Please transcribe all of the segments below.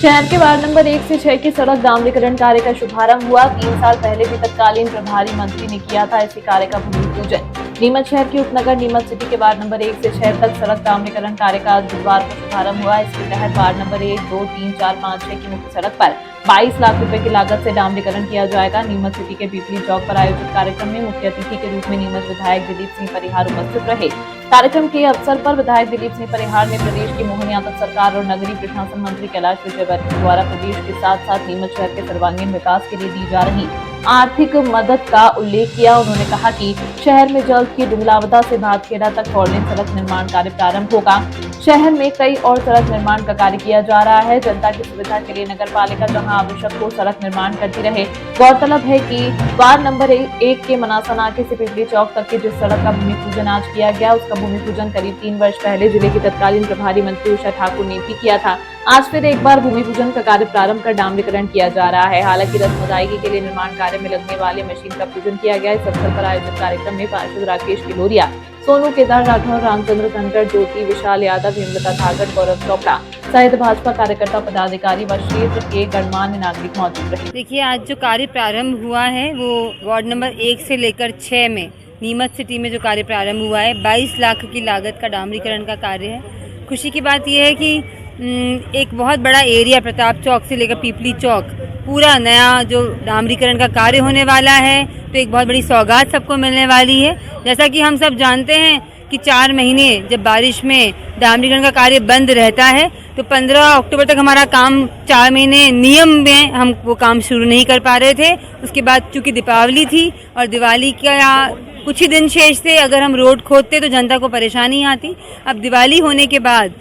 शहर के ward number 1 से 6 की सड़क डामरीकरण कार्य का शुभारंभ हुआ। 3 साल पहले भी तत्कालीन प्रभारी मंत्री ने किया था इसी कार्य का भूमि पूजन। नीमच शहर की उपनगर नीमच सिटी के वार्ड नंबर 1 से 6 तक सड़क डामरीकरण कार्य का बुधवार को शुभारंभ हुआ। इसके तहत वार्ड नंबर 1, 2, 3, 4, 5, 6 की मुख्य सड़क पर 22 लाख रुपए की लागत से डामरीकरण किया जाएगा। नीमच सिटी के पीपली चौक पर आयोजित कार्यक्रम में मुख्य अतिथि के रूप में नीमच विधायक दिलीप सिंह परिहार उपस्थित रहे। कार्यक्रम के अवसर पर विधायक दिलीप सिंह परिहार ने प्रदेश की मोहन यादव सरकार और नगरीय प्रशासन मंत्री कैलाश विजयवर्गीय द्वारा प्रदेश के साथ साथ नीमच शहर के सर्वांगीण विकास के लिए दी जा रही आर्थिक मदद का उल्लेख किया। उन्होंने कहा कि शहर में जल्द ही डुंगलावदा से भातखेड़ा तक 4 लेन सड़क निर्माण कार्य प्रारंभ होगा। शहर में कई और सड़क निर्माण का कार्य किया जा रहा है। जनता की सुविधा के लिए नगर पालिका जहां आवश्यक हो सड़क निर्माण करती रहे। गौरतलब है कि वार्ड नंबर 1 के मनासा नाके से पिपली चौक तक की जिस सड़क का भूमि पूजन आज किया गया, उसका भूमि पूजन करीब 3 वर्ष पहले जिले की तत्कालीन प्रभारी मंत्री उषा ठाकुर ने भी किया था। आज फिर एक बार भूमि पूजन का कार्य प्रारंभ कर डामरीकरण किया जा रहा है। हालांकि रस्म अदायगी के लिए निर्माण कार्य में लगने वाले मशीन का पूजन किया गया। इस अवसर पर आयोजित कार्यक्रम में पार्षद राकेश किलोरिया, सोनू केदार राठौर, रामचंद्र धनखड़, ज्योति विशाल यादव, हेमलता धागड़, गौरव चोपड़ा सहित भाजपा कार्यकर्ता, पदाधिकारी व क्षेत्र के गणमान्य नागरिक मौजूद रहे। देखिए, आज जो कार्य प्रारंभ हुआ है वो वार्ड नंबर 1 से लेकर 6 में नीमच सिटी में जो कार्य प्रारंभ हुआ है, 22 लाख की लागत का डामरीकरण का कार्य है। खुशी की बात यह है कि एक बहुत बड़ा एरिया प्रताप चौक से लेकर पीपली चौक पूरा नया जो डामरीकरण का कार्य होने वाला है, तो एक बहुत बड़ी सौगात सबको मिलने वाली है। जैसा कि हम सब जानते हैं कि 4 महीने जब बारिश में डामरीकरण का कार्य बंद रहता है, तो 15 अक्टूबर तक हमारा काम 4 महीने नियम में हम वो काम शुरू नहीं कर पा रहे थे। उसके बाद चूंकि दीपावली थी और दिवाली का कुछ ही दिन शेष थे, अगर हम रोड खोदते तो जनता को परेशानी आती। अब दिवाली होने के बाद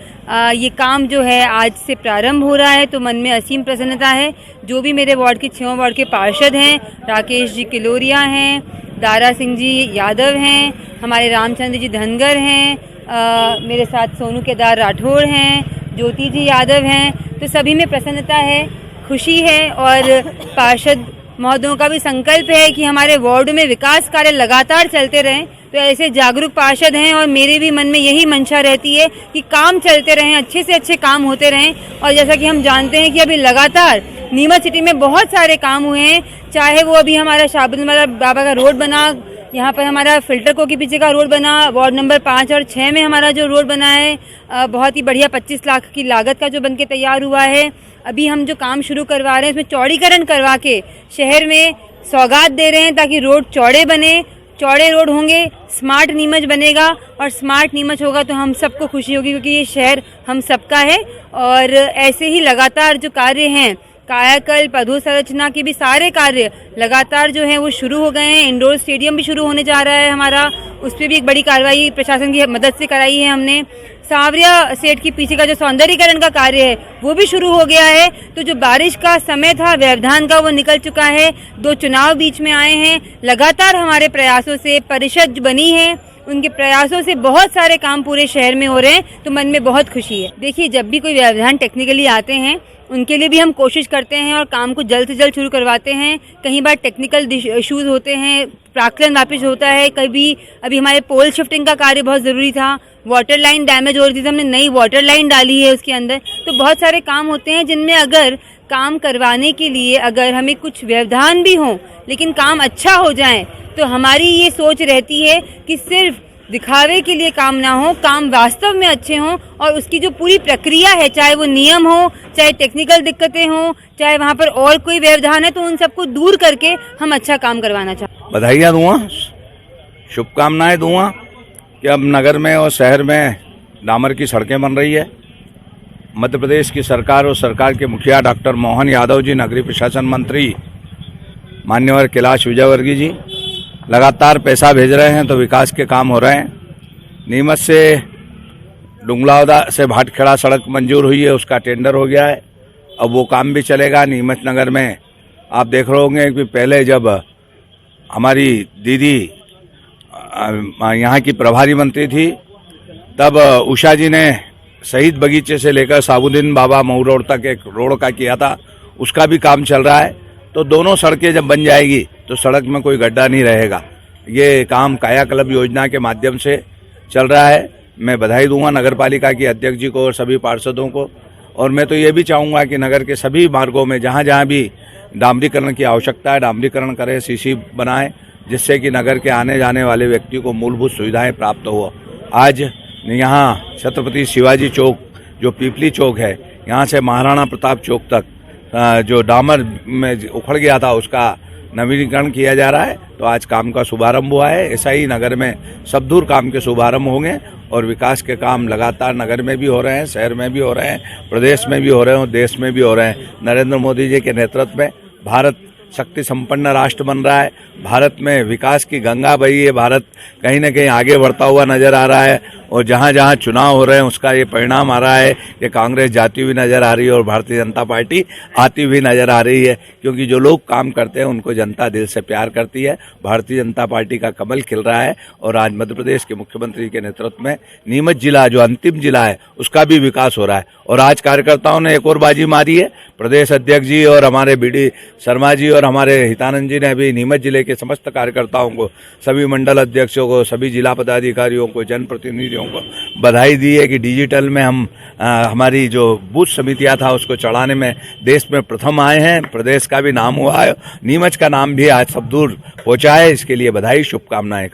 ये काम जो है आज से प्रारंभ हो रहा है, तो मन में असीम प्रसन्नता है। जो भी मेरे वार्ड के 6 वार्ड के पार्षद हैं, राकेश जी किलोरिया हैं, दारा सिंह जी यादव हैं, हमारे रामचंद्र जी धनगर हैं, मेरे साथ सोनू केदार राठौर हैं, ज्योति जी यादव हैं, तो सभी में प्रसन्नता है, खुशी है। और पार्षद महोदयों का भी संकल्प है कि हमारे वार्ड में विकास कार्य लगातार चलते रहें। तो ऐसे जागरूक पार्षद हैं और मेरे भी मन में यही मंशा रहती है कि काम चलते रहें, अच्छे से अच्छे काम होते रहें। और जैसा कि हम जानते हैं कि अभी लगातार नीमच सिटी में बहुत सारे काम हुए हैं, चाहे वो अभी हमारा शाहबुद्दीन बाबा का रोड बना, यहाँ पर हमारा फिल्टर को के पीछे का रोड बना, वार्ड नंबर 5 और 6 में हमारा जो रोड बना है बहुत ही बढ़िया 25 लाख की लागत का जो बनके तैयार हुआ है। अभी हम जो काम शुरू करवा रहे हैं उसमें चौड़ीकरण करवा के शहर में सौगात दे रहे हैं ताकि रोड चौड़े बने। चौड़े रोड होंगे, स्मार्ट नीमच बनेगा, और स्मार्ट नीमच होगा तो हम सबको खुशी होगी, क्योंकि ये शहर हम सबका है। और ऐसे ही लगातार जो कार्य हैं, कायाकल्प, अधोसंरचना के भी सारे कार्य लगातार जो है वो शुरू हो गए हैं। इंडोर स्टेडियम भी शुरू होने जा रहा है हमारा, उस पर भी एक बड़ी कार्रवाई प्रशासन की मदद से कराई है हमने। सावरिया सेट के पीछे का जो सौंदर्यीकरण का कार्य है वो भी शुरू हो गया है। तो जो बारिश का समय था व्यवधान का, वो निकल चुका है। 2 चुनाव बीच में आए हैं, लगातार हमारे प्रयासों से परिषद बनी है, उनके प्रयासों से बहुत सारे काम पूरे शहर में हो रहे हैं, तो मन में बहुत खुशी है। देखिए, जब भी कोई व्यवधान टेक्निकली आते हैं उनके लिए भी हम कोशिश करते हैं और काम को जल्द से जल्द शुरू करवाते हैं। कई बार टेक्निकल इश्यूज होते हैं, प्राक्कलन वापस होता है, कभी अभी हमारे पोल शिफ्टिंग का कार्य बहुत ज़रूरी था, वाटर लाइन डैमेज हो रही थी तो हमने नई वाटर लाइन डाली है उसके अंदर। तो बहुत सारे काम होते हैं जिनमें अगर काम करवाने के लिए अगर हमें कुछ व्यवधान भी हो लेकिन काम अच्छा हो जाए, तो हमारी ये सोच रहती है कि सिर्फ दिखावे के लिए काम ना हो, काम वास्तव में अच्छे हों, और उसकी जो पूरी प्रक्रिया है, चाहे वो नियम हो, चाहे टेक्निकल दिक्कतें हो, चाहे वहाँ पर और कोई व्यवधान है, तो उन सबको दूर करके हम अच्छा काम करवाना चाहते हैं। बधाइयाँ दूंगा, शुभकामनाएं दूंगा कि अब नगर में और शहर में डामर की सड़कें बन रही है। मध्य प्रदेश की सरकार और सरकार के मुखिया डॉक्टर मोहन यादव जी, नगरीय प्रशासन मंत्री मान्यवर कैलाश विजयवर्गीय जी लगातार पैसा भेज रहे हैं, तो विकास के काम हो रहे हैं। नीमच से डुंगलावदा से भाटखेड़ा सड़क मंजूर हुई है, उसका टेंडर हो गया है, अब वो काम भी चलेगा। नीमच नगर में आप देख रहे होंगे कि पहले जब हमारी दीदी यहाँ की प्रभारी मंत्री थी, तब उषा जी ने शहीद बगीचे से लेकर शाहबुद्दीन बाबा मऊ रोड तक एक रोड का किया था, उसका भी काम चल रहा है। तो दोनों सड़कें जब बन जाएगी तो सड़क में कोई गड्ढा नहीं रहेगा। ये काम कायाकल्प योजना के माध्यम से चल रहा है। मैं बधाई दूंगा नगर पालिका की अध्यक्ष जी को और सभी पार्षदों को, और मैं तो ये भी चाहूँगा कि नगर के सभी मार्गों में जहाँ जहाँ भी डामरीकरण की आवश्यकता है डामरीकरण करें, सीसी बनाएं, जिससे कि नगर के आने जाने वाले व्यक्ति को मूलभूत सुविधाएं प्राप्त हो। आज यहाँ छत्रपति शिवाजी चौक जो पीपली चौक है, यहाँ से महाराणा प्रताप चौक तक जो डामर में उखड़ गया था उसका नवीनीकरण किया जा रहा है। तो आज काम का शुभारंभ हुआ है। ऐसा ही नगर में सब दूर काम के शुभारंभ होंगे और विकास के काम लगातार नगर में भी हो रहे हैं, शहर में भी हो रहे हैं, प्रदेश में भी हो रहे हैं और देश में भी हो रहे हैं। नरेंद्र मोदी जी के नेतृत्व में भारत शक्ति संपन्न राष्ट्र बन रहा है। भारत में विकास की गंगा बही है। भारत कहीं न कहीं आगे बढ़ता हुआ नजर आ रहा है और जहाँ जहाँ चुनाव हो रहे हैं उसका ये परिणाम आ रहा है कि कांग्रेस जाती हुई नजर आ रही है और भारतीय जनता पार्टी आती हुई नजर आ रही है, क्योंकि जो लोग काम करते हैं उनको जनता दिल से प्यार करती है। भारतीय जनता पार्टी का कमल खिल रहा है और आज मध्य प्रदेश के मुख्यमंत्री के नेतृत्व में नीमच जिला जो अंतिम जिला है उसका भी विकास हो रहा है। और आज कार्यकर्ताओं ने एक और बाजी मारी है। प्रदेश अध्यक्ष जी और हमारे BD शर्मा जी और हमारे हितानंद जी ने अभी नीमच जिले के समस्त कार्यकर्ताओं को, सभी मंडल अध्यक्षों को, सभी जिला पदाधिकारियों को, जनप्रतिनिधियों को बधाई दी है कि डिजिटल में हम हमारी जो बूथ समितियां था उसको चढ़ाने में देश में प्रथम आए हैं। प्रदेश का भी नाम हुआ है, नीमच का नाम भी आज सब दूर पहुंचा है। इसके लिए बधाई, शुभकामनाएं।